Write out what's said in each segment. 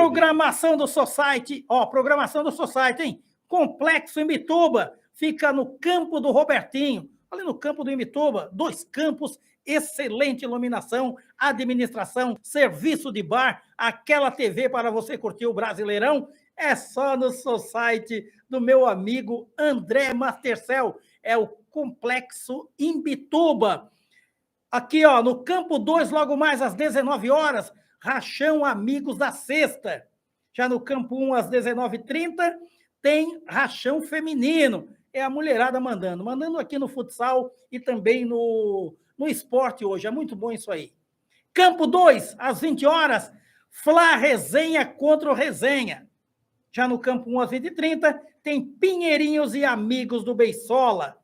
Programação do Society, programação do Society, hein? Complexo Imbituba, fica no campo do Robertinho, ali no campo do Imbituba, 2 campos, excelente iluminação, administração, serviço de bar, aquela TV para você curtir o Brasileirão, é só no Society do meu amigo André Mastercell, é o Complexo Imbituba. Aqui, no campo 2, logo mais às 19 horas, Rachão Amigos da Sexta. Já no campo 1, às 19h30, tem Rachão Feminino. É a mulherada mandando aqui no futsal e também no esporte hoje. É muito bom isso aí. Campo 2, às 20 horas, Flá Resenha contra o Resenha. Já no campo 1, às 20h30, tem Pinheirinhos e Amigos do Beisola.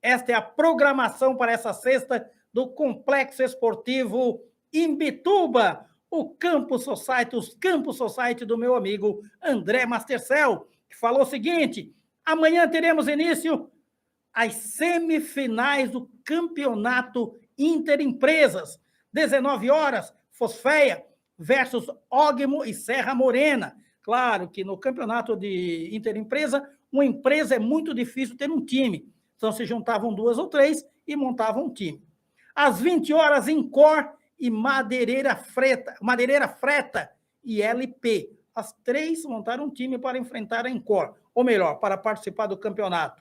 Esta é a programação para essa sexta do Complexo Esportivo Imbituba, os Campus Society do meu amigo André Mastercell, que falou o seguinte: amanhã teremos início as semifinais do Campeonato Interempresas, 19 horas, Fosfeia versus Ogmo e Serra Morena. Claro que no campeonato de Interempresa, uma empresa é muito difícil ter um time, então se juntavam 2 ou 3 e montavam um time. Às 20 horas, Incor e Madeireira Freta e LP. As 3 montaram um time para enfrentar a Incor, ou melhor, para participar do campeonato.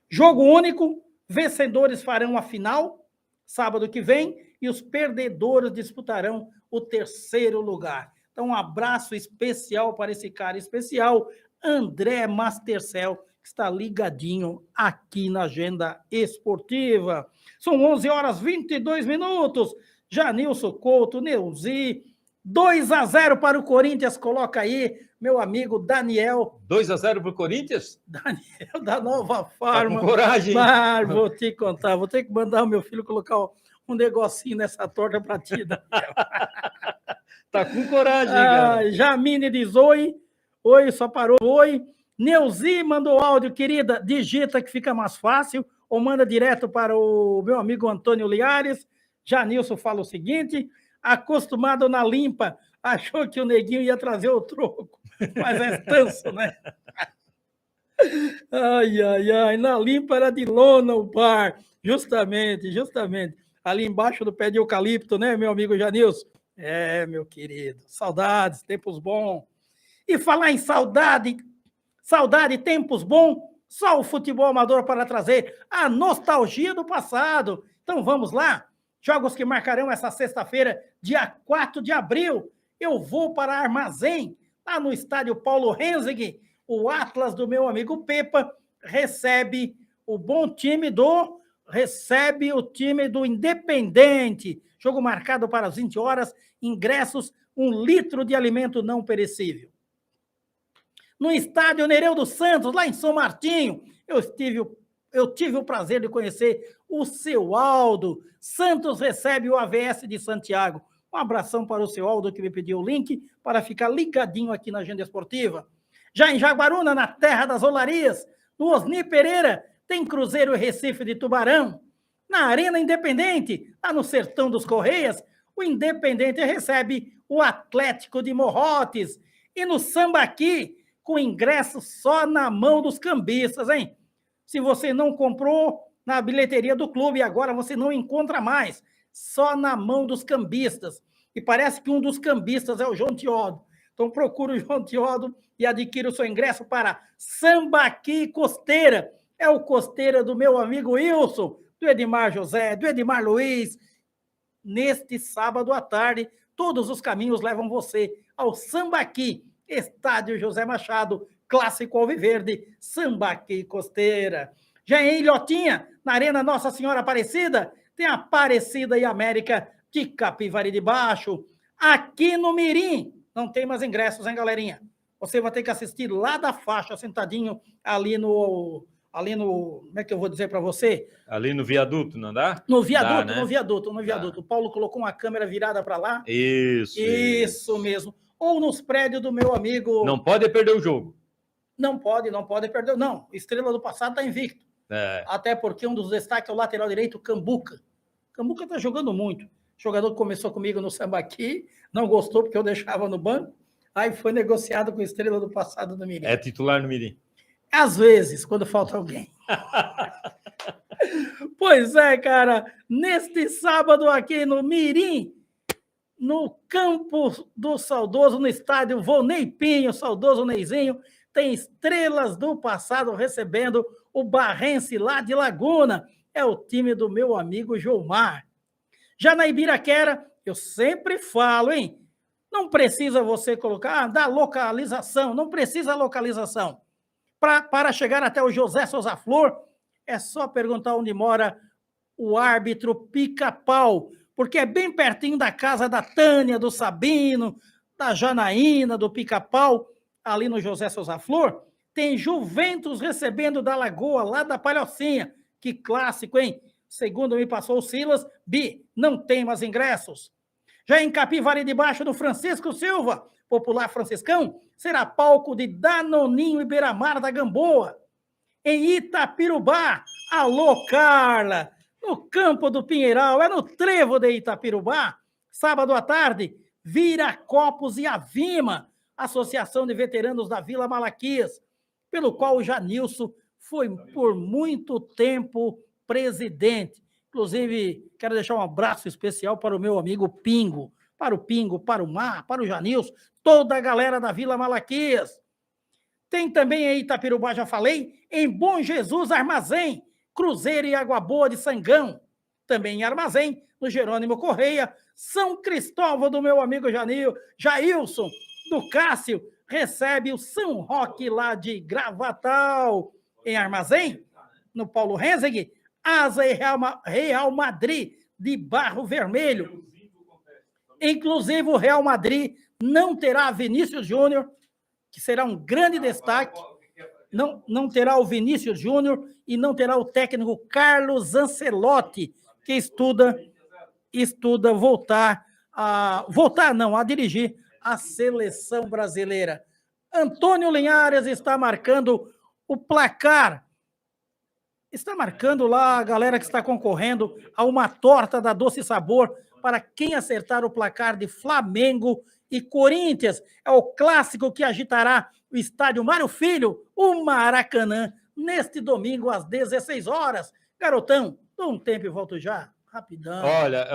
Jogo único, vencedores farão a final, sábado que vem, e os perdedores disputarão o 3º lugar. Então, um abraço especial para esse cara especial, André Mastercell, que está ligadinho aqui na Agenda Esportiva. São 11 horas 22 minutos. Janilson Couto, Neuzi, 2-0 para o Corinthians, coloca aí, meu amigo Daniel. 2-0 para o Corinthians? Daniel da Nova Farma. Tá com coragem. Mas, vou te contar, vou ter que mandar o meu filho colocar um negocinho nessa torta para ti, Daniel. Tá com coragem, cara. Jamine diz oi, só parou, oi. Neuzi mandou áudio, querida, digita que fica mais fácil, ou manda direto para o meu amigo Antônio Liares. Janilson fala o seguinte: acostumado na limpa, achou que o neguinho ia trazer o troco, mas é tanso, né? Ai, na limpa era de lona o bar, justamente, ali embaixo do pé de eucalipto, né, meu amigo Janilson? É, meu querido, saudades, tempos bons. E falar em saudade, tempos bons, só o futebol amador para trazer a nostalgia do passado. Então vamos lá, jogos que marcarão essa sexta-feira, dia 4 de abril. Eu vou para Armazém, lá no estádio Paulo Renzig. O Atlas do meu amigo Pepa recebe o time do Independente. Jogo marcado para as 20 horas, ingressos, 1 litro de alimento não perecível. No estádio Nereu dos Santos, lá em São Martinho, eu tive o prazer de conhecer o seu Aldo. Santos recebe o AVS de Santiago. Um abração para o seu Aldo, que me pediu o link para ficar ligadinho aqui na Agenda Esportiva. Já em Jaguaruna, na terra das olarias, no Osni Pereira, tem Cruzeiro e Recife de Tubarão. Na Arena Independente, lá no Sertão dos Correias, o Independente recebe o Atlético de Morrotes. E no Sambaqui, com ingresso só na mão dos cambistas, hein? Se você não comprou na bilheteria do clube, agora você não encontra mais. Só na mão dos cambistas. E parece que um dos cambistas é o João Teodo. Então procura o João Teodo e adquira o seu ingresso para Sambaqui Costeira. É o Costeira do meu amigo Wilson, do Edmar José, do Edmar Luiz. Neste sábado à tarde, todos os caminhos levam você ao Sambaqui, Estádio José Machado, Clássico Alviverde, Sambaqui Costeira. Já em Ilhotinha, na Arena Nossa Senhora Aparecida, tem Aparecida e América de Capivari de Baixo. Aqui no Mirim, não tem mais ingressos, hein, galerinha? Você vai ter que assistir lá da faixa, sentadinho ali no... como é que eu vou dizer para você? Ali no viaduto, não dá? No viaduto, dá, né? no viaduto. O Paulo colocou uma câmera virada para lá. Isso Mesmo. Ou nos prédios do meu amigo... Não pode perder o jogo. Não pode perder. Não, Estrela do Passado está invicto. Até porque um dos destaques é o lateral direito, Cambuca. Cambuca está jogando muito. O jogador que começou comigo no Sambaqui, não gostou porque eu deixava no banco. Aí foi negociado com Estrela do passado do Mirim. É titular no Mirim. Às vezes, quando falta alguém. Pois é, cara. Neste sábado aqui no Mirim, no campo do saudoso, no estádio Volney Pinho, saudoso Neizinho, tem Estrelas do passado recebendo o Barrense lá de Laguna. É o time do meu amigo Gilmar. Já na Ibiraquera, eu sempre falo, hein? Não precisa você colocar da localização, não precisa localização. Para chegar até o José Souza Flor, é só perguntar onde mora o árbitro Pica-Pau, porque é bem pertinho da casa da Tânia, do Sabino, da Janaína, do Pica-Pau, ali no José Souza Flor. Tem Juventus recebendo da Lagoa, lá da Palhocinha. Que clássico, hein? Segundo me passou o Silas, não tem mais ingressos. Já em Capivari de Baixo, do Francisco Silva, popular franciscão, será palco de Danoninho e Beira-Mar da Gamboa. Em Itapirubá, alô Carla, no campo do Pinheiral, é no trevo de Itapirubá, sábado à tarde, Viracopos e Avima, Associação de Veteranos da Vila Malaquias, pelo qual o Janilson foi por muito tempo presidente. Inclusive, quero deixar um abraço especial para o meu amigo Pingo, para o Mar, para o Janilson, toda a galera da Vila Malaquias. Tem também em Itapirubá, já falei, em Bom Jesus Armazém, Cruzeiro e Água Boa de Sangão. Também em Armazém, no Jerônimo Correia, São Cristóvão do meu amigo Jailson, do Cássio, recebe o São Roque lá de Gravatal. Em Armazém, no Paulo Renzeg, Asa e Real Madrid de Barro Vermelho. Inclusive, o Real Madrid não terá Vinícius Júnior, que será um grande destaque. Não terá o Vinícius Júnior e não terá o técnico Carlos Ancelotti, que estuda a dirigir a seleção brasileira. Antônio Linhares está marcando o placar. Está marcando lá a galera que está concorrendo a uma torta da Doce Sabor para quem acertar o placar de Flamengo e Corinthians. É o clássico que agitará o estádio Mário Filho, o Maracanã, neste domingo às 16 horas. Garotão, dou um tempo e volto já. Rapidão. Olha,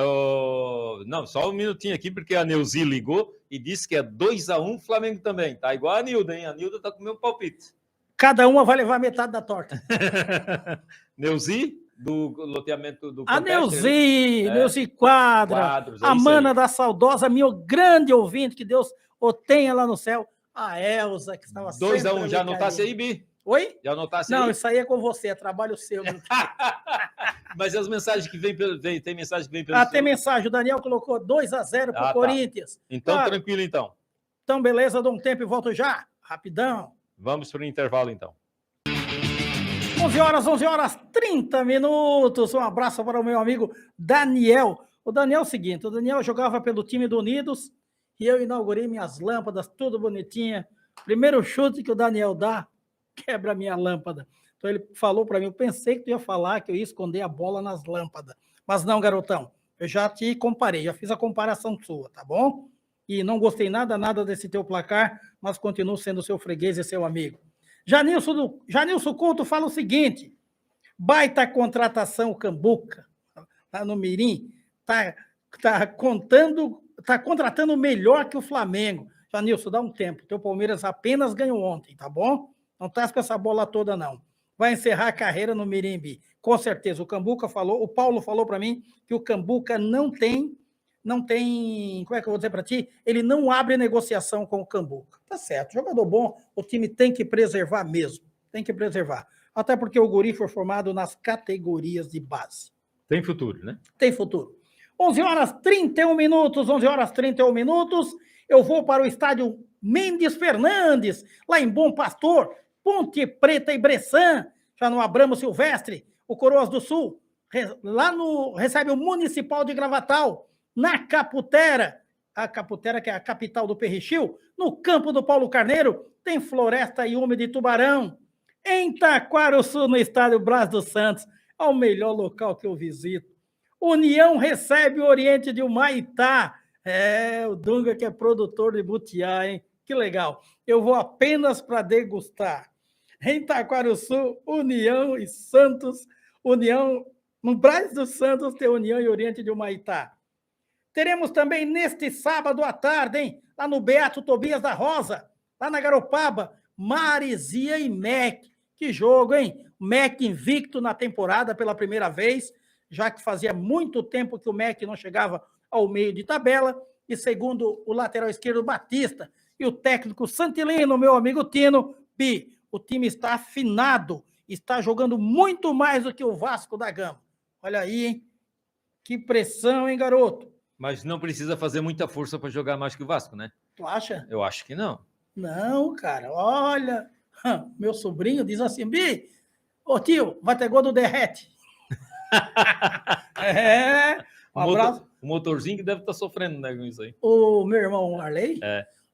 não, só um minutinho aqui, porque a Neuzi ligou e disse que é 2-1 Flamengo também. Tá igual a Nilda, hein? A Nilda tá com o meu palpite. Cada uma vai levar metade da torta. Neuzi, do loteamento do a Neuzi Quadros, a mana da saudosa, minha grande ouvinte, que Deus o tenha lá no céu, a Elza, que estava 2-1, já anotasse aí, Bi? Oi? Já anotasse aí? Não, isso aí é com você, é trabalho seu. Mas as mensagens que vêm tem mensagem que vem pelo tem mensagem, o Daniel colocou 2-0 para o Corinthians. Tá. Então, tranquilo, então. Então, beleza, dou um tempo e volto já, rapidão. Vamos para o intervalo, então. 11 horas 30 minutos. Um abraço para o meu amigo Daniel. O Daniel é o seguinte, o Daniel jogava pelo time do Unidos e eu inaugurei minhas lâmpadas, tudo bonitinha. Primeiro chute que o Daniel dá, quebra a minha lâmpada. Então ele falou para mim, eu pensei que tu ia falar que eu ia esconder a bola nas lâmpadas. Mas não, garotão, eu já te comparei, já fiz a comparação sua, tá bom? E não gostei nada desse teu placar, mas continuo sendo seu freguês e seu amigo. Janilson Couto fala o seguinte, baita contratação Cambuca, tá no Mirim, tá contratando melhor que o Flamengo. Janilson, dá um tempo, teu Palmeiras apenas ganhou ontem, tá bom? Não tá com essa bola toda, não. Vai encerrar a carreira no Mirim, com certeza. O Paulo falou para mim que o Cambuca não tem, como é que eu vou dizer para ti? Ele não abre negociação com o Cambuca. Tá certo, jogador bom, o time tem que preservar mesmo, tem que preservar. Até porque o guri foi formado nas categorias de base. Tem futuro, né? Tem futuro. 11 horas 31 minutos, eu vou para o estádio Mendes Fernandes, lá em Bom Pastor, Ponte Preta e Bressan, já no Abramo Silvestre, o Coroas do Sul, recebe o Municipal de Gravatal, na Caputera, a Caputera que é a capital do Perrichil, no campo do Paulo Carneiro, tem Floresta e Úmida de Tubarão, em Taquarussu, no estádio Brás dos Santos, é o melhor local que eu visito. União recebe o Oriente de Humaitá, o Dunga que é produtor de butiá, hein? Que legal. Eu vou apenas para degustar. Em Taquarussu, União e Santos, União, no Braz dos Santos tem União e Oriente de Humaitá. Teremos também neste sábado à tarde, hein? Lá no Beato Tobias da Rosa, lá na Garopaba, Marizia e MEC. Que jogo, hein? O MEC invicto na temporada pela primeira vez, já que fazia muito tempo que o MEC não chegava ao meio de tabela, e segundo o lateral esquerdo Batista e o técnico Santilino, meu amigo Tino, o time está afinado, está jogando muito mais do que o Vasco da Gama. Olha aí, hein? Que pressão, hein, garoto? Mas não precisa fazer muita força para jogar mais que o Vasco, né? Tu acha? Eu acho que não. Não, cara, olha, meu sobrinho diz assim, ô tio, vai ter gol do Derrete. Um abraço. O motorzinho que deve estar sofrendo, né, com isso aí. O meu irmão Arley?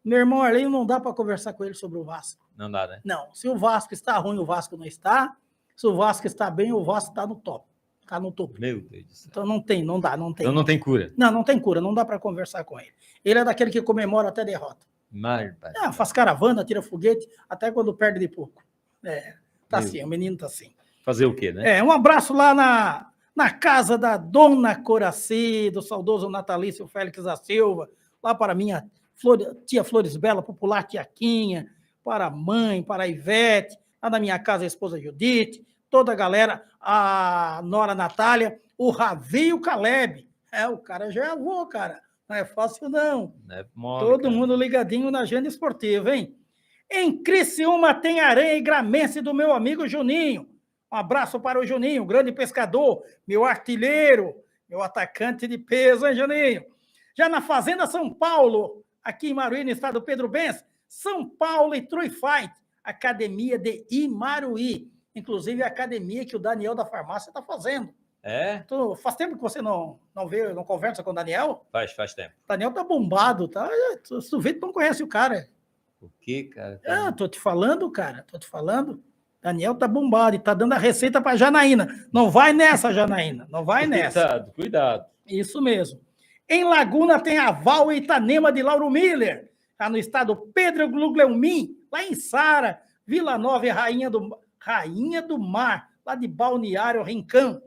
Meu irmão Arley não dá para conversar com ele sobre o Vasco. Não dá, né? Não, se o Vasco está ruim, o Vasco não está. Se o Vasco está bem, o Vasco está no top. Está no topo. Meu Deus do céu. Então não tem. Então não tem cura. Não tem cura, não dá para conversar com ele. Ele é daquele que comemora até derrota. Faz caravana, tira foguete, até quando perde de pouco. Tá assim, o menino tá assim. Fazer o quê, né? Um abraço lá na casa da Dona Coraci, do saudoso natalício Félix da Silva, lá para minha tia Flores Bela, popular tia Quinha, para a mãe, para a Ivete, lá na minha casa a esposa Judite, toda a galera, a Nora Natália, o Ravi e o Caleb. O cara já é avô, cara. Não é fácil, não. Todo mundo ligadinho na agenda esportiva, hein? Em Criciúma tem Aranha e Gramense do meu amigo Juninho. Um abraço para o Juninho, grande pescador, meu artilheiro, meu atacante de peso, hein, Juninho? Já na Fazenda São Paulo, aqui em Maruí, no estado do Pedro Benz, São Paulo e True Fight, academia de Imaruí. Inclusive a academia que o Daniel da farmácia está fazendo. Faz tempo que você não vê, não conversa com o Daniel? Faz tempo. O Daniel tá bombado, tá? Tu vê que não conhece o cara. O quê, cara? Tô te falando, cara. Daniel tá bombado e tá dando a receita para Janaína. Não vai nessa, Janaína. Não vai nessa. Cuidado. Isso mesmo. Em Laguna tem a Val e Itanema de Lauro Miller. Tá no estado Pedro Guglielmin, lá em Sara, Vila Nova e Rainha do Mar, lá de Balneário Rincão.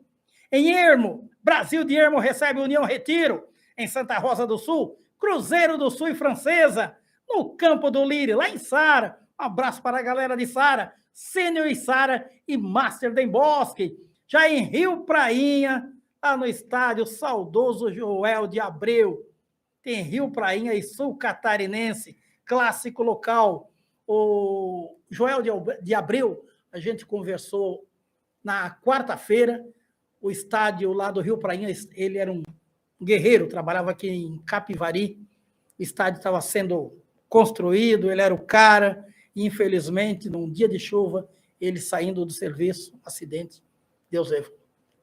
Em Ermo, Brasil de Ermo recebe União Retiro. Em Santa Rosa do Sul, Cruzeiro do Sul e Francesa. No Campo do Lírio, lá em Sara. Um abraço para a galera de Sara. Sênior e Sara e Master Den Bosque. Já em Rio Prainha, lá no estádio saudoso Joel de Abreu. Tem Rio Prainha e Sul Catarinense, clássico local. O Joel de Abreu, a gente conversou na quarta-feira. O estádio lá do Rio Prainha, ele era um guerreiro, trabalhava aqui em Capivari. O estádio estava sendo construído, ele era o cara. E, infelizmente, num dia de chuva, ele saindo do serviço, acidente, Deus levou.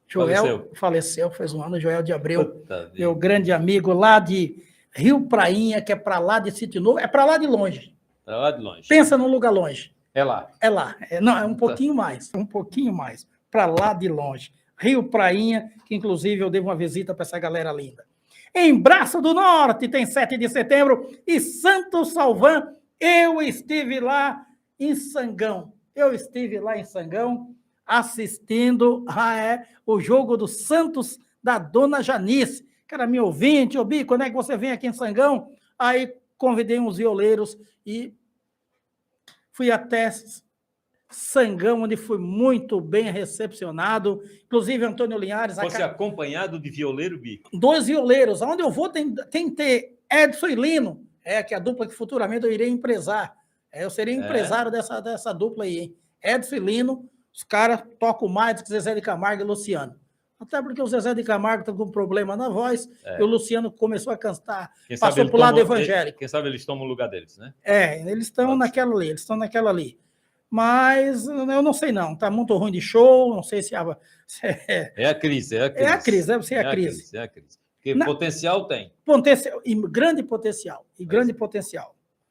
Joel faleceu, fez um ano, Joel de Abreu, meu grande amigo lá de Rio Prainha, que é para lá de Sítio Novo, é para lá de longe. Para lá de longe. Pensa num lugar longe. É lá. Não, é um pouquinho mais, para lá de longe. Rio Prainha, que inclusive eu devo uma visita para essa galera linda. Em Braço do Norte tem 7 de setembro e Santo Salvão. Eu estive lá em Sangão. Assistindo o jogo do Santos da Dona Janice. Que era meu ouvinte, Bi, quando é que você vem aqui em Sangão? Aí convidei uns violeiros e fui até Sangão, onde fui muito bem recepcionado. Inclusive, Antônio Linhares... Você acompanhado de violeiro, Bi? 2 violeiros. Aonde eu vou tem que ter Edson e Lino. Que é a dupla que futuramente eu irei empresar. Eu serei empresário dessa dupla aí, hein? Edson e Lino, os caras tocam mais do que Zezé de Camargo e Luciano. Até porque o Zezé de Camargo está com problema na voz, e o Luciano começou a cantar, passou para o lado evangélico. Quem sabe eles tomam o lugar deles, né? Eles estão naquela ali. Mas eu não sei não, tá muito ruim de show, não sei se... É a crise. Deve ser a crise. Porque potencial tem. Grande potencial.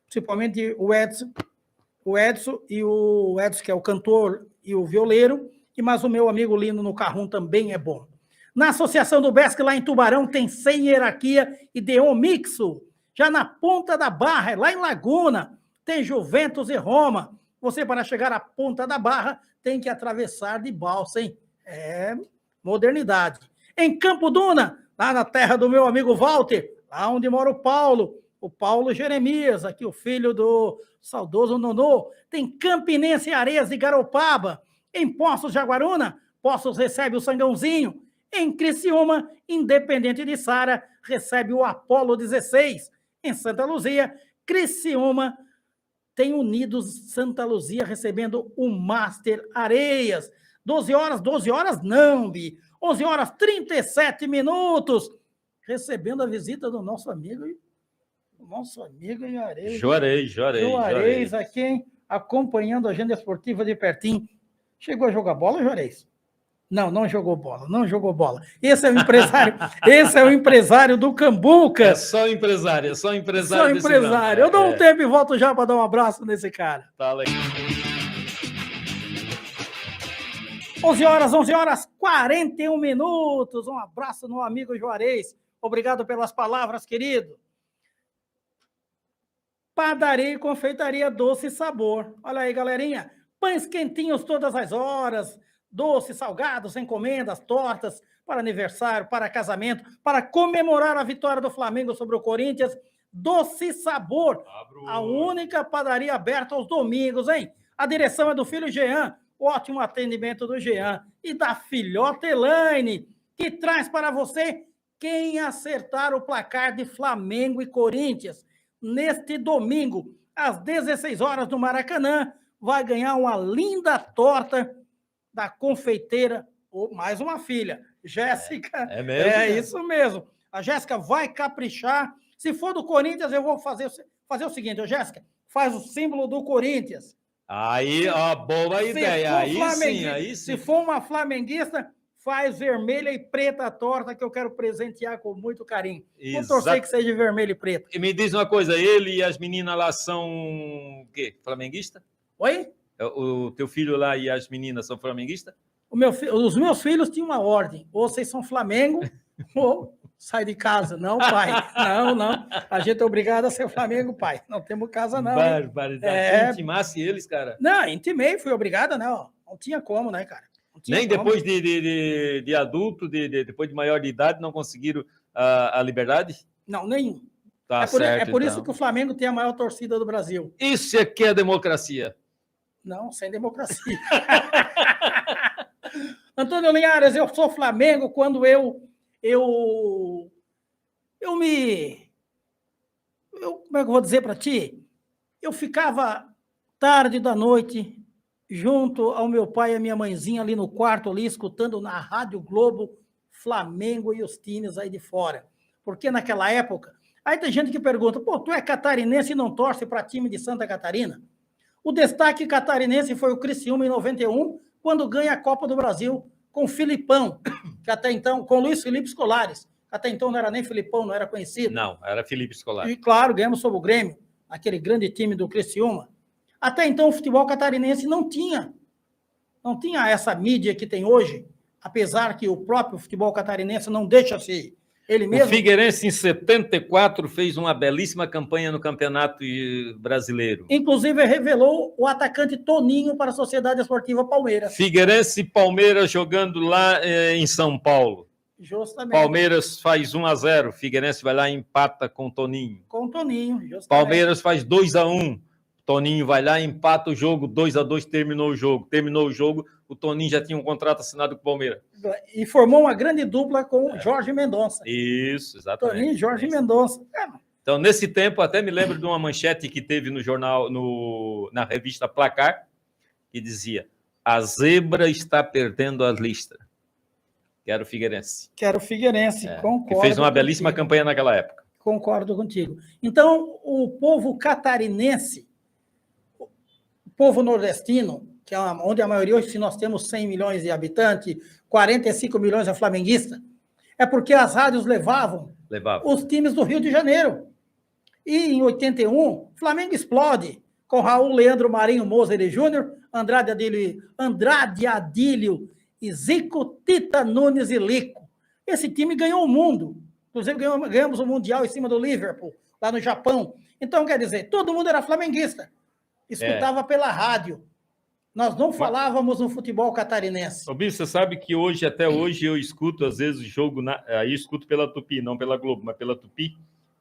Principalmente o Edson e o Edson, que é o cantor e o violeiro, mas o meu amigo Lino no Carrum também é bom. Na Associação do Besc, lá em Tubarão, tem Sem Hierarquia e Deon Mixo. Já na Ponta da Barra, lá em Laguna, tem Juventus e Roma. Você, para chegar à Ponta da Barra, tem que atravessar de balsa, hein? É modernidade. Em Campo Duna, lá na terra do meu amigo Walter, lá onde mora o Paulo Jeremias, aqui o filho do saudoso Nonô. Tem Campinense e Areias de Garopaba. Em Poços de Jaguaruna, Poços recebe o Sangãozinho. Em Criciúma, Independente de Sara, recebe o Apolo 16. Em Santa Luzia, Criciúma tem Unidos Santa Luzia recebendo o Master Areias. 12 horas não, Bi. 11 horas 37 minutos, recebendo a visita do nosso amigo em Areias. Juarez aqui, hein? Acompanhando a agenda esportiva de pertinho. Chegou a jogar bola, Juarez? Não jogou bola. Esse é o empresário do Cambuca. É só empresário. Eu dou um tempo e volto já para dar um abraço nesse cara. Tá legal. 11 horas 41 minutos. Um abraço no amigo Juarez. Obrigado pelas palavras, querido. Padaria e confeitaria Doce Sabor. Olha aí, galerinha. Pães quentinhos todas as horas. Doces, salgados, encomendas, tortas para aniversário, para casamento, para comemorar a vitória do Flamengo sobre o Corinthians. Doce Sabor. A única padaria aberta aos domingos, hein? A direção é do filho Jean. Ótimo atendimento do Jean e da filhota Elaine, que traz para você quem acertar o placar de Flamengo e Corinthians. Neste domingo, às 16 horas no Maracanã, vai ganhar uma linda torta da confeiteira, ou mais uma filha, Jéssica. É mesmo? É isso mesmo. A Jéssica vai caprichar. Se for do Corinthians, eu vou fazer o seguinte, Jéssica, faz o símbolo do Corinthians. Aí, ó, boa ideia. Aí sim. Se for uma flamenguista, faz vermelha e preta a torta que eu quero presentear com muito carinho. Vou torcer que seja vermelho e preto. E me diz uma coisa, ele e as meninas lá são o quê? Flamenguista? Oi? O teu filho lá e as meninas são flamenguistas? Os meus filhos tinham uma ordem. Ou vocês são Flamengo, ou sai de casa. Não, pai. Não. A gente é obrigado a ser Flamengo, pai. Não temos casa, não. Barbaridade. Intimasse eles, cara. Não, intimei, fui obrigada, não. Não tinha como, né, cara? Nem como. Depois de adulto, depois de maior de idade, não conseguiram a liberdade? Não, nenhum. Tá certo, é por isso que o Flamengo tem a maior torcida do Brasil. Isso aqui é democracia. Não, sem democracia. Antônio Linhares, eu sou Flamengo quando como é que eu vou dizer para ti? Eu ficava tarde da noite junto ao meu pai e a minha mãezinha ali no quarto, ali, escutando na Rádio Globo Flamengo e os times aí de fora. Porque naquela época, aí tem gente que pergunta, pô, tu é catarinense e não torce para time de Santa Catarina? O destaque catarinense foi o Criciúma em 91, quando ganha a Copa do Brasil com o Filipão, que até então, com Luiz Felipe Scolari, até então não era nem Filipão, não era conhecido. Não, era Felipe Scolari. E claro, ganhamos sobre o Grêmio, aquele grande time do Criciúma. Até então o futebol catarinense não tinha essa mídia que tem hoje, apesar que o próprio futebol catarinense não deixa se ele mesmo. O Figueirense, em 74, fez uma belíssima campanha no Campeonato Brasileiro. Inclusive, revelou o atacante Toninho para a Sociedade Esportiva Palmeiras. Figueirense e Palmeiras jogando lá em São Paulo. Justamente. Palmeiras faz 1-0, Figueirense vai lá e empata com o Toninho. Com o Toninho, justamente. Palmeiras faz 2-1. Toninho vai lá, empata o jogo, 2-2, terminou o jogo, o Toninho já tinha um contrato assinado com o Palmeiras. E formou uma grande dupla com Jorge Mendonça. Isso, exatamente. Toninho e Jorge Mendonça. Então, nesse tempo, até me lembro de uma manchete que teve no jornal, na revista Placar, que dizia, a zebra está perdendo a lista. Quero Figueirense. Concordo. Que fez uma belíssima campanha naquela época. Concordo contigo. Então, o povo catarinense, o povo nordestino, que é onde a maioria, hoje, se nós temos 100 milhões de habitantes, 45 milhões é flamenguista, é porque as rádios levavam os times do Rio de Janeiro. E em 81, Flamengo explode, com Raul, Leandro, Marinho, Moser e Júnior, Andrade Adílio e Zico, Tita, Nunes e Lico. Esse time ganhou o mundo. Inclusive, ganhamos o Mundial em cima do Liverpool, lá no Japão. Então, quer dizer, todo mundo era flamenguista. Escutava pela rádio. Nós não falávamos no futebol catarinense. Ô, Bispo, você sabe que até hoje, eu escuto, às vezes, o jogo, aí eu escuto pela Tupi, não pela Globo, mas pela Tupi,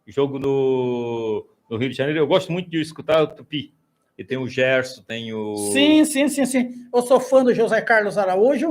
jogo no Rio de Janeiro. Eu gosto muito de escutar a Tupi. E tem o Gerson, tem o... Sim. Eu sou fã do José Carlos Araújo.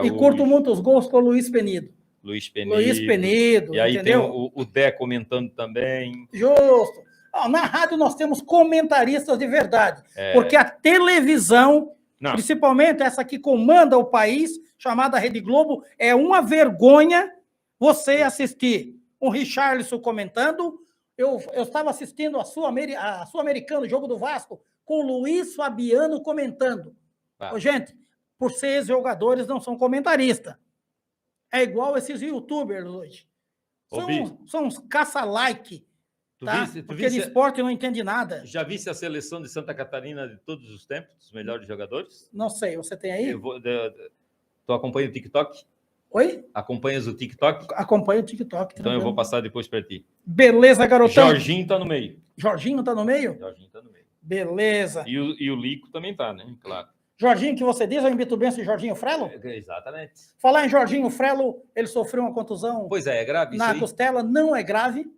E curto muito os gols com o Luiz Penido. Luiz Penido. E aí entendeu? Tem o Dé comentando também. Justo. Na rádio nós temos comentaristas de verdade. Porque a televisão, principalmente essa que comanda o país, chamada Rede Globo, é uma vergonha você assistir um Richarlison comentando. Eu estava assistindo a Sul-Americano, jogo do Vasco, com o Luiz Fabiano comentando. Gente, por ser jogadores, não são comentaristas. É igual esses youtubers hoje. São uns caça-like. Porque de esporte não entende nada. Já viste a seleção de Santa Catarina de todos os tempos, dos melhores jogadores? Não sei, você tem aí? Tu acompanha o TikTok? Oi? Acompanhas o TikTok? Acompanho o TikTok. Então eu vou passar depois para ti. Beleza, garotão. Jorginho tá no meio. Jorginho tá no meio? Jorginho tá no meio. Beleza. E o Lico também tá, né? Claro. Jorginho, que você diz, é o imbitubense Jorginho Frelo? Exatamente. Falar em Jorginho Frelo, ele sofreu uma contusão. Pois é grave na costela, não é grave.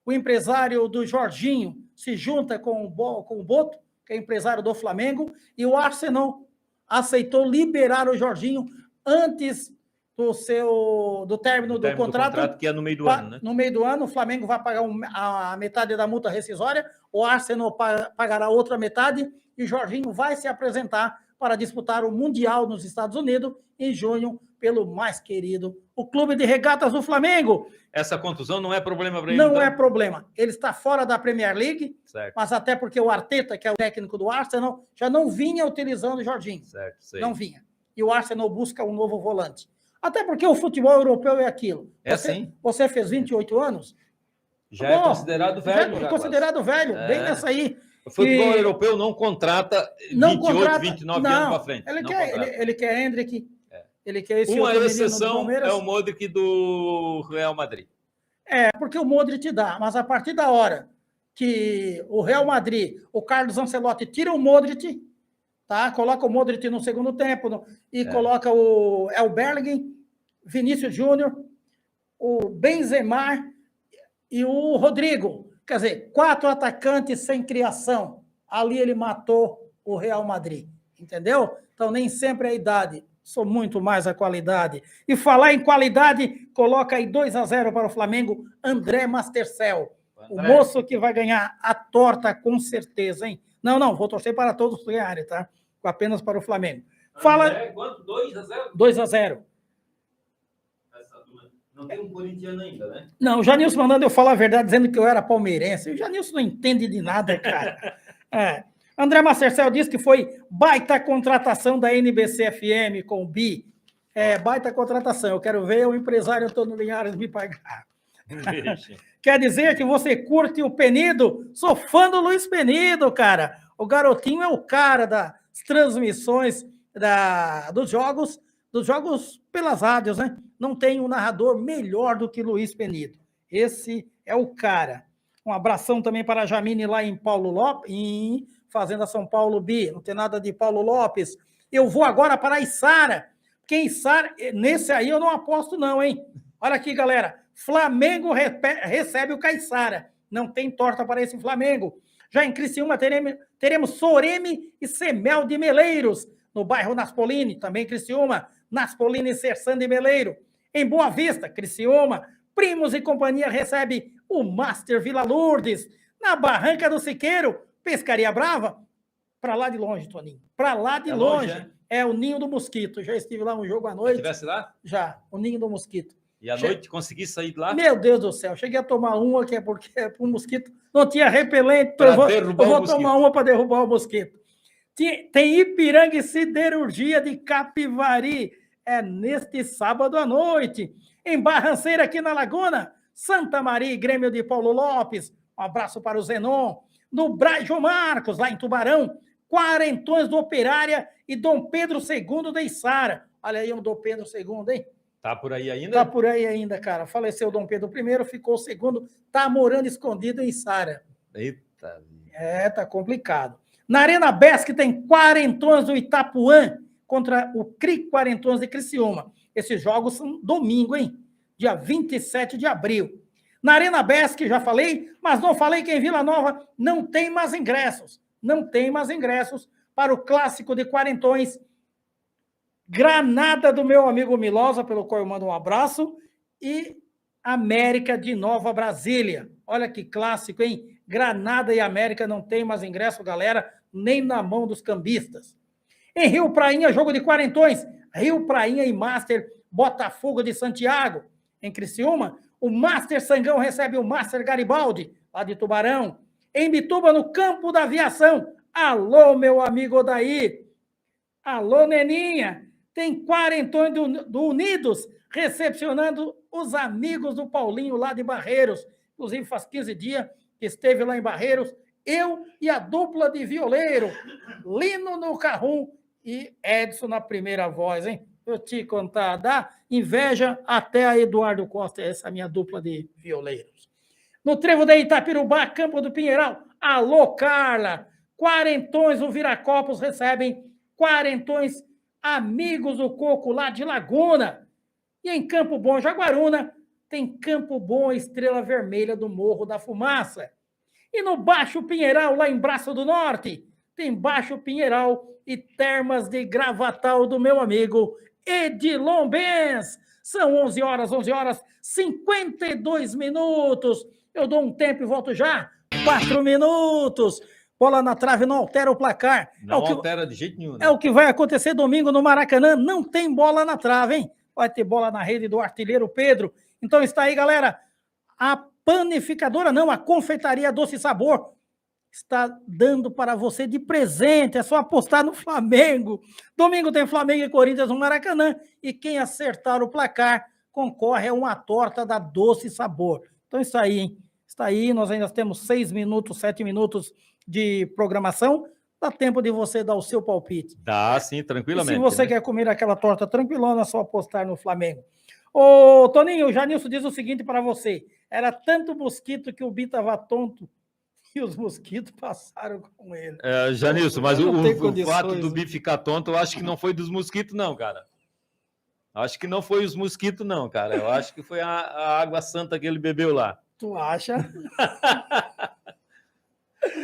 O empresário do Jorginho se junta com o Boto, que é empresário do Flamengo, e o Arsenal aceitou liberar o Jorginho antes do término do contrato, que é no meio do ano, né? No meio do ano, o Flamengo vai pagar a metade da multa rescisória, o Arsenal pagará outra metade, e o Jorginho vai se apresentar para disputar o Mundial nos Estados Unidos em junho, pelo mais querido, o Clube de Regatas do Flamengo. Essa contusão não é problema para ele? Não é problema. Ele está fora da Premier League, certo. Mas até porque o Arteta, que é o técnico do Arsenal, já não vinha utilizando o Jorginho. Certo, sei. Não vinha. E o Arsenal busca um novo volante. Até porque o futebol europeu é aquilo. Assim? Você fez 28 anos? Já é considerado velho. Já é considerado velho, bem nessa aí. O futebol europeu não contrata 28, 29 anos para frente. Ele quer Hendrick. Ele quer esse uma exceção é o Modric do Real Madrid. Porque o Modric dá, mas a partir da hora que o Real Madrid, o Carlos Ancelotti tira o Modric, tá? Coloca o Modric no segundo tempo e coloca o Bellingham, Vinícius Júnior, o Benzema e o Rodrigo. Quer dizer, 4 atacantes sem criação. Ali ele matou o Real Madrid, entendeu? Então nem sempre é a idade. Sou muito mais a qualidade. E falar em qualidade, coloca aí 2-0 para o Flamengo, André Mastercell. O moço que vai ganhar a torta com certeza, hein? Não, vou torcer para todos ganharem, tá? Apenas para o Flamengo. Fala... André, quanto? 2-0? 2-0. Não tem um corintiano ainda, né? Não, o Janilson mandando eu falar a verdade, dizendo que eu era palmeirense. O Janilson não entende de nada, cara. André Mastercell disse que foi baita contratação da NBC-FM com o Bi. Baita contratação. Eu quero ver o empresário Antônio Linhares me pagar. Quer dizer que você curte o Penido? Sou fã do Luiz Penido, cara. O garotinho é o cara das transmissões dos jogos pelas rádios, né? Não tem um narrador melhor do que Luiz Penido. Esse é o cara. Um abração também para a Jamine lá em Paulo Lopes, em Fazenda São Paulo Bi, não tem nada de Paulo Lopes. Eu vou agora para a Içara. Quem Içara, nesse aí eu não aposto não, hein? Olha aqui, galera. Flamengo recebe o Caiçara. Não tem torta para esse Flamengo. Já em Criciúma teremos Soreme e Semel de Meleiros. No bairro Naspolini, também Criciúma. Naspolini e Sersan de Meleiro. Em Boa Vista, Criciúma. Primos e Companhia recebe o Master Vila Lourdes. Na Barranca do Siqueiro, Pescaria Brava, para lá de longe, Toninho. Para lá de longe. É o Ninho do Mosquito. Já estive lá um jogo à noite. Estivesse lá? Já, o Ninho do Mosquito. E à noite consegui sair de lá? Meu Deus do céu, cheguei a tomar uma, que é porque o mosquito não tinha repelente. Eu vou tomar uma para derrubar o mosquito. Tem Ipiranga e Siderurgia de Capivari. É neste sábado à noite. Em Barranceira, aqui na Laguna, Santa Maria e Grêmio de Paulo Lopes. Um abraço para o Zenon. No Braz João Marcos, lá em Tubarão, Quarentões do Operária e Dom Pedro II da Içara. Olha aí o Dom Pedro II, hein? Tá por aí ainda? Tá por aí ainda, cara. Faleceu Dom Pedro I, ficou o segundo, tá morando escondido em Içara. Eita. Tá complicado. Na Arena Besc tem Quarentões do Itapuã contra o CRI Quarentões de Criciúma. Esses jogos são domingo, hein? Dia 27 de abril. Na Arena Besc, já falei, mas não falei que em Vila Nova não tem mais ingressos. Não tem mais ingressos para o clássico de Quarentões. Granada do meu amigo Milosa, pelo qual eu mando um abraço, e América de Nova Brasília. Olha que clássico, hein? Granada e América não tem mais ingresso, galera, nem na mão dos cambistas. Em Rio Prainha, jogo de Quarentões. Rio Prainha e Master Botafogo de Santiago. Em Criciúma, o Master Sangão recebe o Master Garibaldi, lá de Tubarão. Em Bituba, no Campo da Aviação. Alô, meu amigo Odaí. Alô, Neninha. Tem Quarentões do Unidos, recepcionando os amigos do Paulinho lá de Barreiros. Inclusive, faz 15 dias que esteve lá em Barreiros, eu e a dupla de violeiro, Lino no carrum e Edson na primeira voz, hein? Eu te contar, dá inveja até a Eduardo Costa, essa minha dupla de violeiros. No trevo da Itapirubá, Campo do Pinheiral, alô, Carla! Quarentões do Viracopos recebem Quarentões Amigos do Coco, lá de Laguna. E em Campo Bom, Jaguaruna, tem Campo Bom, Estrela Vermelha do Morro da Fumaça. E no Baixo Pinheiral, lá em Braço do Norte, tem Baixo Pinheiral e Termas de Gravatal do meu amigo Edilon Benz. São 11 horas, 52 minutos. Eu dou um tempo e volto já. 4 minutos. Bola na trave não altera o placar. Não altera de jeito nenhum. Né? É o que vai acontecer domingo no Maracanã. Não tem bola na trave, hein? Vai ter bola na rede do artilheiro Pedro. Então está aí, galera. A panificadora, não, a confeitaria Doce Sabor está dando para você de presente. É só apostar no Flamengo. Domingo tem Flamengo e Corinthians no Maracanã. E quem acertar o placar concorre a uma torta da Doce Sabor. Então está aí, hein? Está aí, nós ainda temos 6 minutos, 7 minutos de programação. Dá tempo de você dar o seu palpite. Dá, sim, tranquilamente. E se você quer comer aquela torta tranquilona, é só apostar no Flamengo. Ô, Toninho, o Janilson diz o seguinte para você. Era tanto mosquito que o Bi estava tonto e os mosquitos passaram com ele. Janilson, mas o fato do Bi ficar tonto, eu acho que não foi dos mosquitos, não, cara. Acho que não foi os mosquitos, não, cara. Eu acho que foi a água santa que ele bebeu lá. Tu acha?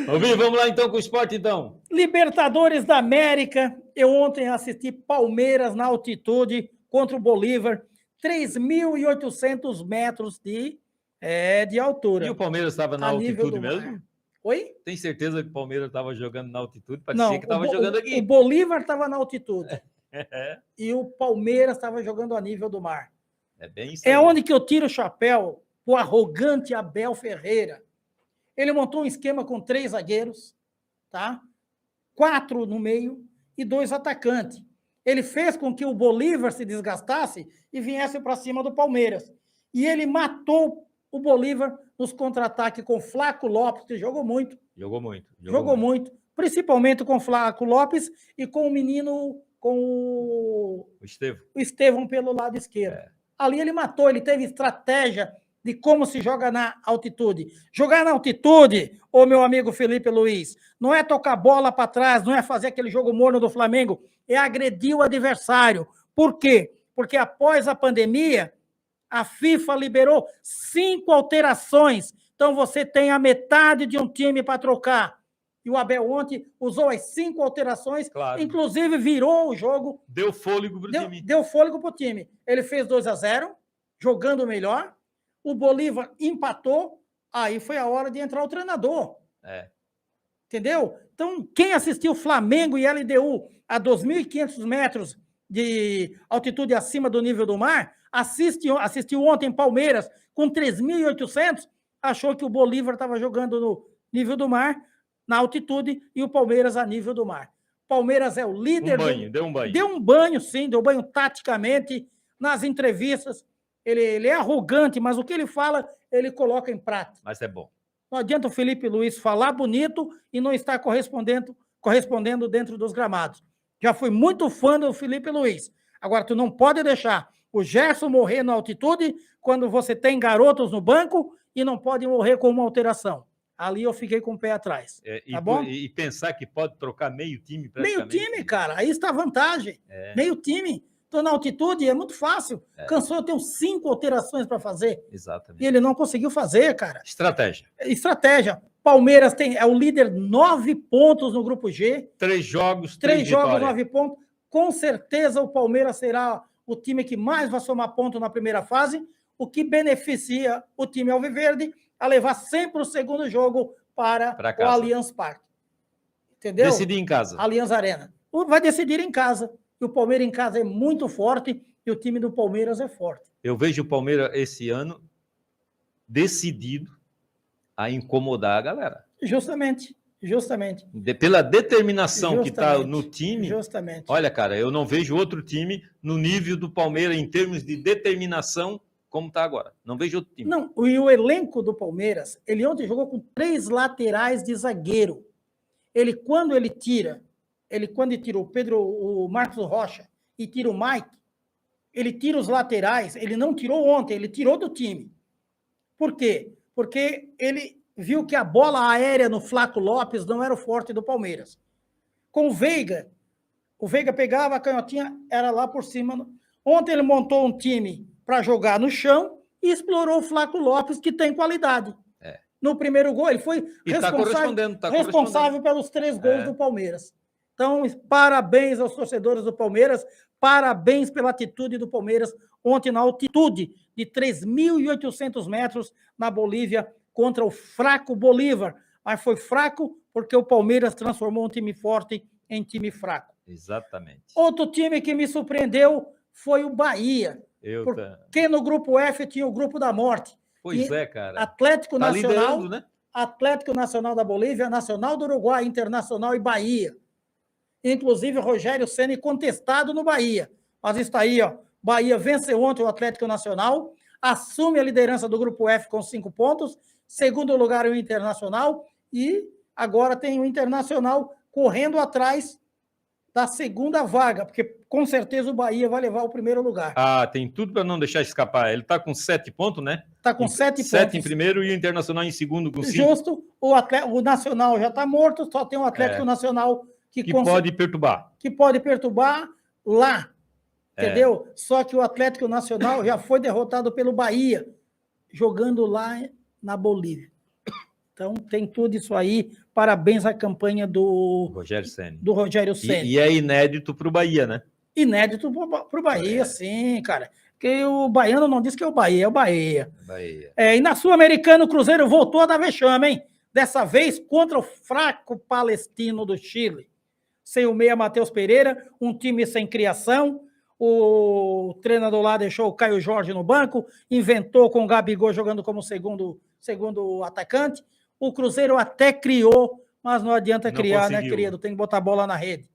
Vamos lá então com o esporte, então. Libertadores da América. Eu ontem assisti Palmeiras na altitude contra o Bolívar. 3.800 metros de altura. E o Palmeiras estava na altitude mesmo? Oi? Tem certeza que o Palmeiras estava jogando na altitude? Parecia que estava jogando aqui. O Bolívar estava na altitude. E o Palmeiras estava jogando a nível do mar. É bem isso aí. É onde que eu tiro o chapéu o arrogante Abel Ferreira. Ele montou um esquema com 3 zagueiros, tá? 4 no meio e 2 atacantes. Ele fez com que o Bolívar se desgastasse e viesse para cima do Palmeiras. E ele matou o Bolívar nos contra-ataques com Flaco Lopes, que jogou muito. Jogou muito. Principalmente com Flaco Lopes e com o menino, com o Estevão pelo lado esquerdo. Ali ele matou, ele teve estratégia de como se joga na altitude. Jogar na altitude, ô meu amigo Felipe Luiz, não é tocar bola para trás, não é fazer aquele jogo morno do Flamengo, é agredir o adversário. Por quê? Porque após a pandemia, a FIFA liberou 5 alterações. Então você tem a metade de um time para trocar. E o Abel ontem usou as 5 alterações, claro. Inclusive virou o jogo. Deu fôlego para o time. Deu fôlego para o time. Ele fez 2-0, jogando melhor. O Bolívar empatou, aí foi a hora de entrar o treinador. Entendeu? Então, quem assistiu Flamengo e LDU a 2.500 metros de altitude acima do nível do mar, assistiu ontem Palmeiras com 3.800, achou que o Bolívar estava jogando no nível do mar, na altitude, e o Palmeiras a nível do mar. Palmeiras é o líder. Deu um banho. Deu um banho, sim, deu banho taticamente, nas entrevistas. Ele é arrogante, mas o que ele fala, ele coloca em prática. Mas é bom. Não adianta o Felipe Luiz falar bonito e não estar correspondendo dentro dos gramados. Já fui muito fã do Felipe Luiz. Agora, tu não pode deixar o Gerson morrer na altitude quando você tem garotos no banco e não pode morrer com uma alteração. Ali eu fiquei com o pé atrás. Tá bom? E pensar que pode trocar meio time Meio praticamente. time, cara. Aí está a vantagem. Meio time. Estou na altitude, é muito fácil. Cansou, eu tenho 5 alterações para fazer. Exatamente. E ele não conseguiu fazer, cara. Estratégia. Palmeiras é o líder, 9 pontos no grupo G. 3 jogos, 3 jogos, 9 pontos. Com certeza o Palmeiras será o time que mais vai somar ponto na primeira fase, o que beneficia o time alviverde a levar sempre o segundo jogo para o Allianz Parque. Entendeu? Decidir em casa. Allianz Arena. Vai decidir em casa. E o Palmeiras em casa é muito forte e o time do Palmeiras é forte. Eu vejo o Palmeiras esse ano decidido a incomodar a galera. Justamente. Pela determinação que está no time. Justamente. Olha, cara, eu não vejo outro time no nível do Palmeiras em termos de determinação como está agora. Não vejo outro time. Não, e o elenco do Palmeiras, ele ontem jogou com 3 laterais de zagueiro. Quando ele tira o Marcos Rocha e tira o Mike, ele tira os laterais, ele não tirou ontem, ele tirou do time. Por quê? Porque ele viu que a bola aérea no Flaco Lopes não era o forte do Palmeiras. Com o Veiga pegava a canhotinha, era lá por cima. Ontem ele montou um time para jogar no chão e explorou o Flaco Lopes, que tem qualidade. No primeiro gol, ele foi responsável pelos 3 gols do Palmeiras. Então, parabéns aos torcedores do Palmeiras, parabéns pela atitude do Palmeiras ontem na altitude de 3.800 metros na Bolívia contra o fraco Bolívar. Mas foi fraco porque o Palmeiras transformou um time forte em time fraco. Exatamente. Outro time que me surpreendeu foi o Bahia. Porque no grupo F tinha o grupo da morte. Pois é, cara. Atlético Nacional, liderando, né? Atlético Nacional da Bolívia, Nacional do Uruguai, Internacional e Bahia. Inclusive, o Rogério Ceni contestado no Bahia. Mas está aí, ó. Bahia venceu ontem o Atlético Nacional, assume a liderança do grupo F com 5 pontos, segundo lugar o Internacional, e agora tem o Internacional correndo atrás da segunda vaga, porque com certeza o Bahia vai levar o primeiro lugar. Tem tudo para não deixar escapar. Ele está com 7 pontos, né? Está com 7 pontos. 7 em primeiro e o Internacional em segundo com 5. Justo, o Nacional já está morto, só tem o Atlético Nacional que pode perturbar. Que pode perturbar lá, entendeu? Só que o Atlético Nacional já foi derrotado pelo Bahia, jogando lá na Bolívia. Então, tem tudo isso aí. Parabéns à campanha do Rogério Ceni. E é inédito para o Bahia, né? Inédito para o Bahia, sim, cara. Porque o baiano não diz que é o Bahia, é o Bahia. E na Sul-Americana, o Cruzeiro voltou a dar vexame, hein? Dessa vez contra o fraco Palestino do Chile. Sem o meia Matheus Pereira, um time sem criação. O treinador lá deixou o Caio Jorge no banco, inventou com o Gabigol jogando como segundo atacante. O Cruzeiro até criou, mas não adianta criar, né, querido? Tem que botar a bola na rede.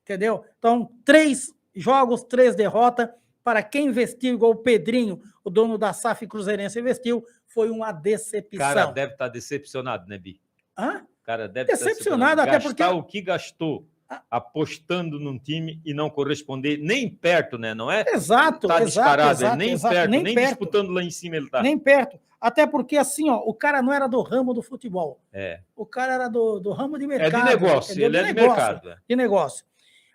Entendeu? Então, 3 jogos, 3 derrotas. Para quem investiu igual o Pedrinho, o dono da SAF Cruzeirense investiu, foi uma decepção. O cara deve estar decepcionado, né, Bi? Hã? O cara deve decepcionado, até porque... Gastar o que gastou apostando num time e não corresponder nem perto, né? Não é? Exato, tá disparado, exato, nem exato, perto, nem perto. disputando lá em cima ele tá. Nem perto. Até porque, assim, ó, o cara não era do ramo do futebol. O cara era do ramo de mercado. É de negócio, entendeu? ele é de mercado. De negócio.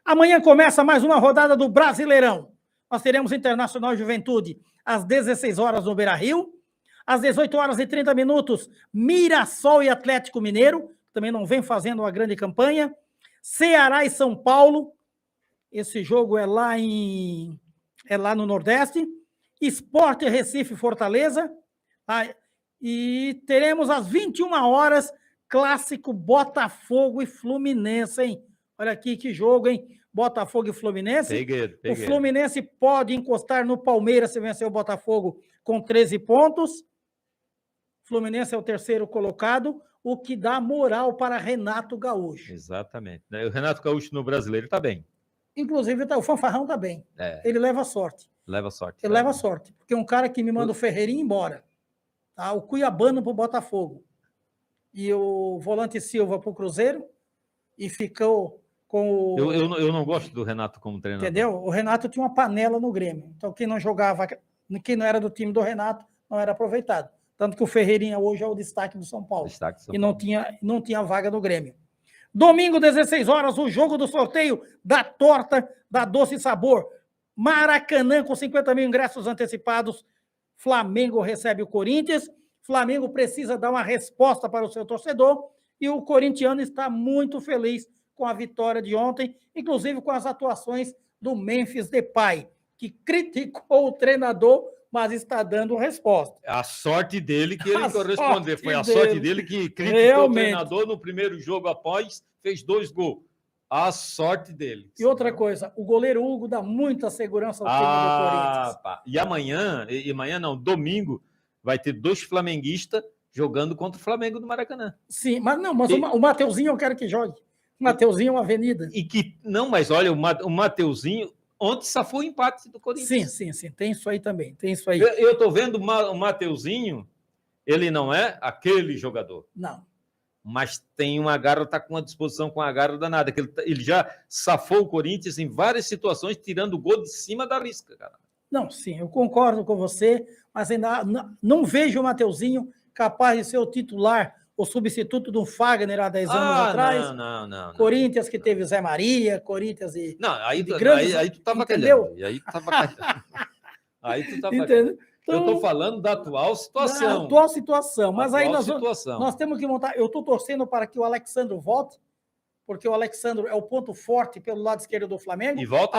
Amanhã começa mais uma rodada do Brasileirão. Nós teremos Internacional e Juventude às 16 horas no Beira-Rio. Às 18 horas e 30 minutos, Mirassol e Atlético Mineiro, que também não vem fazendo uma grande campanha. Ceará e São Paulo. Esse jogo é lá no Nordeste. Sport Recife e Fortaleza. E teremos às 21 horas, clássico Botafogo e Fluminense, hein? Olha aqui que jogo, hein? Botafogo e Fluminense. Peguei. O Fluminense pode encostar no Palmeiras se vencer o Botafogo com 13 pontos. O Fluminense é o terceiro colocado, o que dá moral para Renato Gaúcho. Exatamente. O Renato Gaúcho no Brasileiro está bem. Inclusive, o Fanfarrão está bem. Ele leva sorte. Leva sorte. Ele leva sorte. Porque um cara que me manda o Ferreirinho embora. Tá? O Cuiabano para o Botafogo. E o volante Silva para o Cruzeiro. E ficou com o... Eu não gosto do Renato como treinador. Entendeu? O Renato tinha uma panela no Grêmio. Então, quem não jogava, quem não era do time do Renato, não era aproveitado. Tanto que o Ferreirinha hoje é o destaque do São Paulo. Destaque do São E Paulo. não tinha vaga no Grêmio. Domingo, 16 horas, o jogo do sorteio da torta da Doce Sabor. Maracanã com 50 mil ingressos antecipados. Flamengo recebe o Corinthians. Flamengo precisa dar uma resposta para o seu torcedor. E o corintiano está muito feliz com a vitória de ontem, inclusive com as atuações do Memphis Depay, que criticou o treinador, mas está dando resposta. A sorte dele que ele A correspondeu. sorte Foi a dele. sorte dele que criticou Realmente. o treinador no primeiro jogo após, fez 2 gols. A sorte dele. E outra coisa, o goleiro Hugo dá muita segurança ao time do Corinthians. Pá. E amanhã não, domingo, vai ter 2 flamenguistas jogando contra o Flamengo do Maracanã. Sim, mas o Mateuzinho eu quero que jogue. O Mateuzinho é uma avenida. Mas olha, o Mateuzinho ontem safou o empate do Corinthians. Sim. Tem isso aí também. Tem isso aí. Eu estou vendo o Mateuzinho, ele não é aquele jogador. Não. Mas tem uma garra, está com uma disposição com a garra danada, que ele já safou o Corinthians em várias situações, tirando o gol de cima da risca, cara. Não, sim, eu concordo com você, mas ainda não vejo o Mateuzinho capaz de ser o titular, o substituto do Fagner há 10 anos atrás. Não. Corinthians que teve Zé Maria, Corinthians e... Não, aí tu estava entendeu? Aí tu estava Entendeu? Eu estou falando da atual situação. Da atual situação. Mas aí nós temos que montar... Eu estou torcendo para que o Alexandre volte, porque o Alexandre é o ponto forte pelo lado esquerdo do Flamengo. E volta?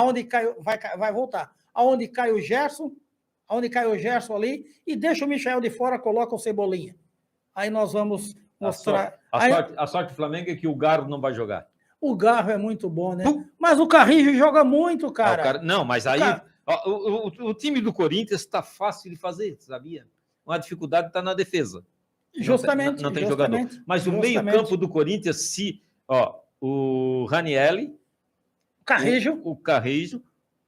Vai voltar. Aonde cai o Gerson ali, e deixa o Michael de fora, coloca o Cebolinha. Aí nós vamos mostrar... A sorte do Flamengo é que o Garro não vai jogar. O Garro é muito bom, né? Mas o Carrijo joga muito, cara. Não, mas aí... O time do Corinthians está fácil de fazer, sabia? Uma dificuldade está na defesa. Justamente. Não tem jogador. Mas o meio-campo do Corinthians, o Ranieri, o Carrijo,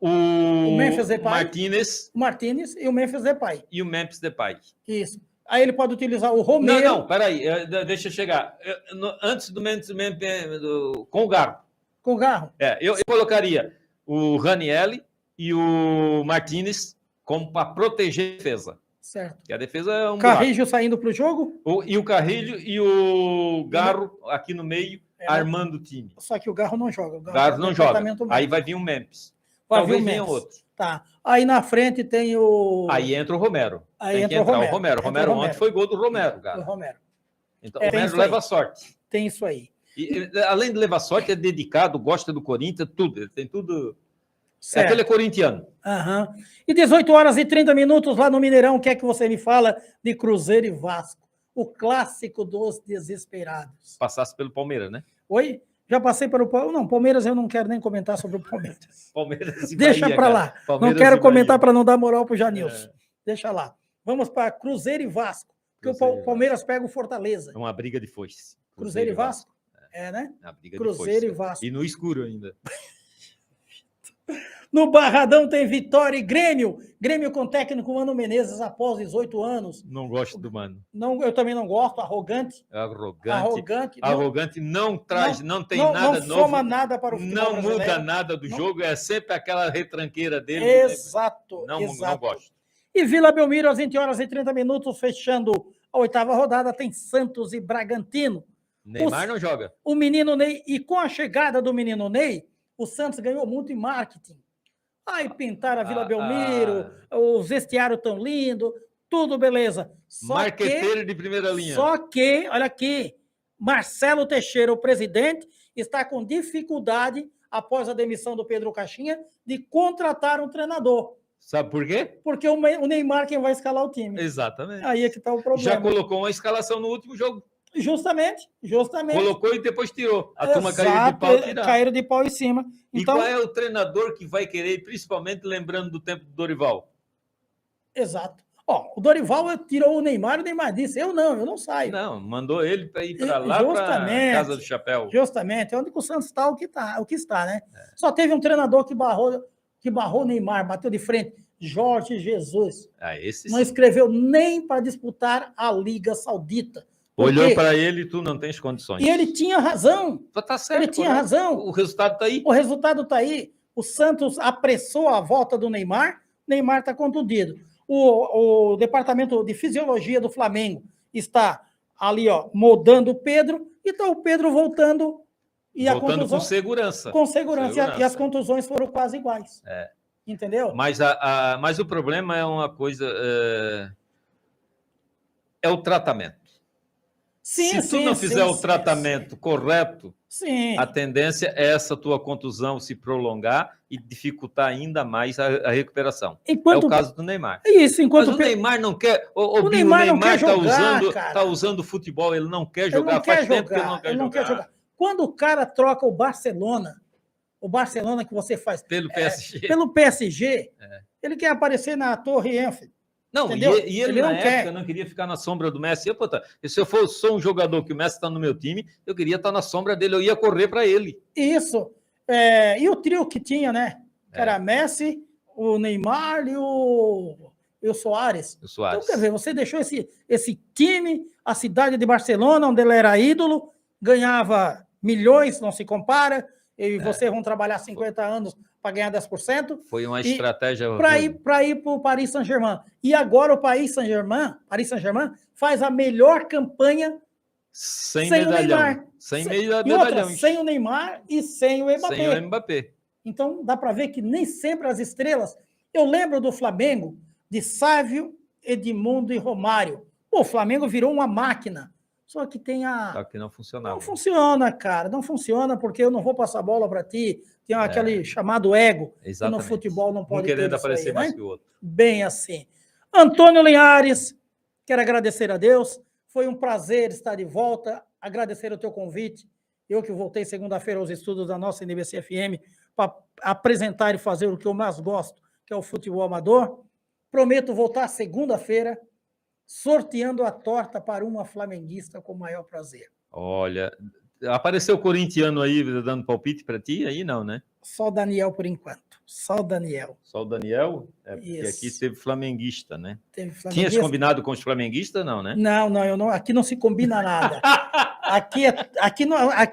o Memphis Depay, o Martínez e o Memphis Depay. E o Memphis Depay. Isso. Aí ele pode utilizar o Romero. Não, peraí, deixa eu chegar. Antes do Memphis, com o Garro. Com o Garro. Eu colocaria o Ranieri e o Martínez como para proteger a defesa. Certo. Que a defesa é um Carrijo buraco. Saindo para o jogo? E o Carrijo e o Garro aqui no meio, armando o time. Só que o Garro não joga. O Garro não joga. Aí vai vir o Memphis. Talvez venha outro. Tá. Aí na frente tem o... Aí entra o Romero. Aí entra o Romero. O Romero ontem foi gol do Romero, cara. O Romero. Então, o Romero leva sorte. Tem isso aí. E, além de levar sorte, é dedicado, gosta do Corinthians, tudo. Ele tem tudo... Certo. Aquele é corintiano. Uhum. E 18 horas e 30 minutos lá no Mineirão, o que é que você me fala de Cruzeiro e Vasco? O clássico dos desesperados. Passasse pelo Palmeiras, né? Oi? Já passei pelo Palmeiras. Não, Palmeiras eu não quero nem comentar sobre o Palmeiras. Palmeiras Deixa para lá. Não quero comentar para não dar moral para o Janilson. Deixa lá. Vamos para Cruzeiro e Vasco. Porque o Palmeiras pega o Fortaleza. É uma briga de foice. Cruzeiro e Vasco? É, né? É uma briga Cruzeiro de foice. E Vasco. E no escuro ainda. No Barradão tem Vitória e Grêmio. Grêmio com técnico Mano Menezes após 18 anos. Não gosto do Mano. Não, eu também não gosto. Arrogante. Arrogante. Não traz, não tem nada novo. Não soma nada para o futebol brasileiro. Não muda nada do jogo. É sempre aquela retranqueira dele. Exato. Não gosto. E Vila Belmiro, às 20 horas e 30 minutos, fechando a 8ª rodada, tem Santos e Bragantino. Neymar não joga. O menino Ney, e com a chegada do menino Ney, o Santos ganhou muito em marketing. Aí pintaram a Vila Belmiro, os vestiários tão lindo, tudo beleza. Marqueteiro de primeira linha. Só que, olha aqui, Marcelo Teixeira, o presidente, está com dificuldade, após a demissão do Pedro Caixinha, de contratar um treinador. Sabe por quê? Porque o Neymar quem vai escalar o time. Exatamente. Aí é que está o problema. Já colocou uma escalação no último jogo. Justamente. Colocou e depois tirou. A turma caiu de pau e tiraram. Caíram de pau em cima. Então, e qual é o treinador que vai querer, principalmente lembrando do tempo do Dorival? Exato. O Dorival tirou o Neymar disse, eu não saio. Não, mandou ele para ir para lá, para Casa do Chapéu. Justamente, onde o Santos está, o que está, né? É. Só teve um treinador que barrou o Neymar, bateu de frente, Jorge Jesus. Não escreveu nem para disputar a Liga Saudita. Olhou para ele e tu não tens condições. E ele tinha razão. Tá certo. Ele tinha razão. O resultado está aí. O resultado está aí. O Santos apressou a volta do Neymar. Neymar está contundido. O departamento de fisiologia do Flamengo está ali, ó, moldando o Pedro, e está o Pedro voltando e Voltando a contusão com segurança. com segurança. E as contusões foram quase iguais. Entendeu? Mas o problema é uma coisa, é o tratamento. Sim, Se tu não fizer o tratamento correto, a tendência é essa tua contusão se prolongar e dificultar ainda mais a recuperação. É o caso do Neymar. Isso, Mas o Neymar não quer. O Neymar não quer jogar, tá usando futebol, ele não quer jogar. Faz tempo que ele não quer jogar. Quando o cara troca o Barcelona que você faz pelo PSG, ele quer aparecer na Torre Eiffel. Não, e ele na época não queria ficar na sombra do Messi. Se eu sou um jogador que o Messi está no meu time, eu queria estar na sombra dele, eu ia correr para ele. Isso. E o trio que tinha, né? Que era Messi, o Neymar e o Soares. Então, quer ver, você deixou esse time, a cidade de Barcelona, onde ele era ídolo, ganhava milhões, não se compara, e vocês vão trabalhar 50 anos para ganhar 10%. Foi uma estratégia para ir para o Paris Saint-Germain. E agora o Paris Saint-Germain faz a melhor campanha sem o Neymar. Sem medalhão. Sem o Neymar e sem o Mbappé. Sem o Mbappé. Então, dá para ver que nem sempre as estrelas... Eu lembro do Flamengo, de Sávio, Edmundo e Romário. Pô, o Flamengo virou uma máquina. Só que tem Só que não funcionava. Não funciona, cara. Não funciona porque eu não vou passar bola para ti. Tem aquele chamado ego. Exatamente. Que no futebol não pode ter querendo aparecer mais que o outro. Bem assim. Antônio Linhares, quero agradecer a Deus. Foi um prazer estar de volta. Agradecer o teu convite. Eu que voltei segunda-feira aos estudos da nossa NBC FM para apresentar e fazer o que eu mais gosto, que é o futebol amador. Prometo voltar segunda-feira sorteando a torta para uma flamenguista com o maior prazer. Olha, apareceu o corintiano aí dando palpite para ti? Aí não, né? Só o Daniel por enquanto. Só o Daniel? Porque aqui teve flamenguista, né? Teve flamenguista. Tinhas combinado com os flamenguistas, não, né? Não, eu não. Aqui não se combina nada. Aqui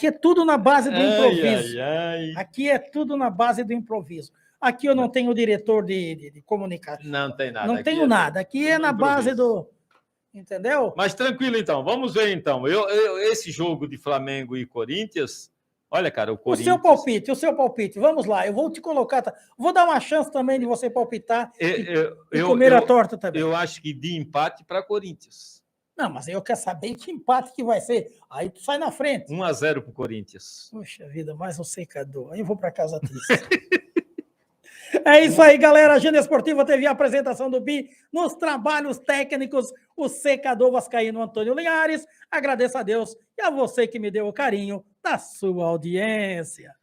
é tudo na base do improviso. Aqui é tudo na base do improviso. Aqui eu não tenho diretor de comunicação. Não tem nada. Não tenho nada. Aqui é na base do... Entendeu? Mas tranquilo, então. Vamos ver, então. Esse jogo de Flamengo e Corinthians... Olha, cara, o Corinthians... O seu palpite. Vamos lá. Eu vou te colocar... Vou dar uma chance também de você palpitar e comer a torta também. Eu acho que de empate para Corinthians. Não, mas eu quero saber que empate que vai ser. Aí tu sai na frente. 1-0 para o Corinthians. Puxa vida, mais um secador. Aí eu vou para casa triste. É isso aí, galera. A Agenda Esportiva teve a apresentação do Bi nos trabalhos técnicos, o secador vascaíno Antônio Linhares. Agradeço a Deus e a você que me deu o carinho da sua audiência.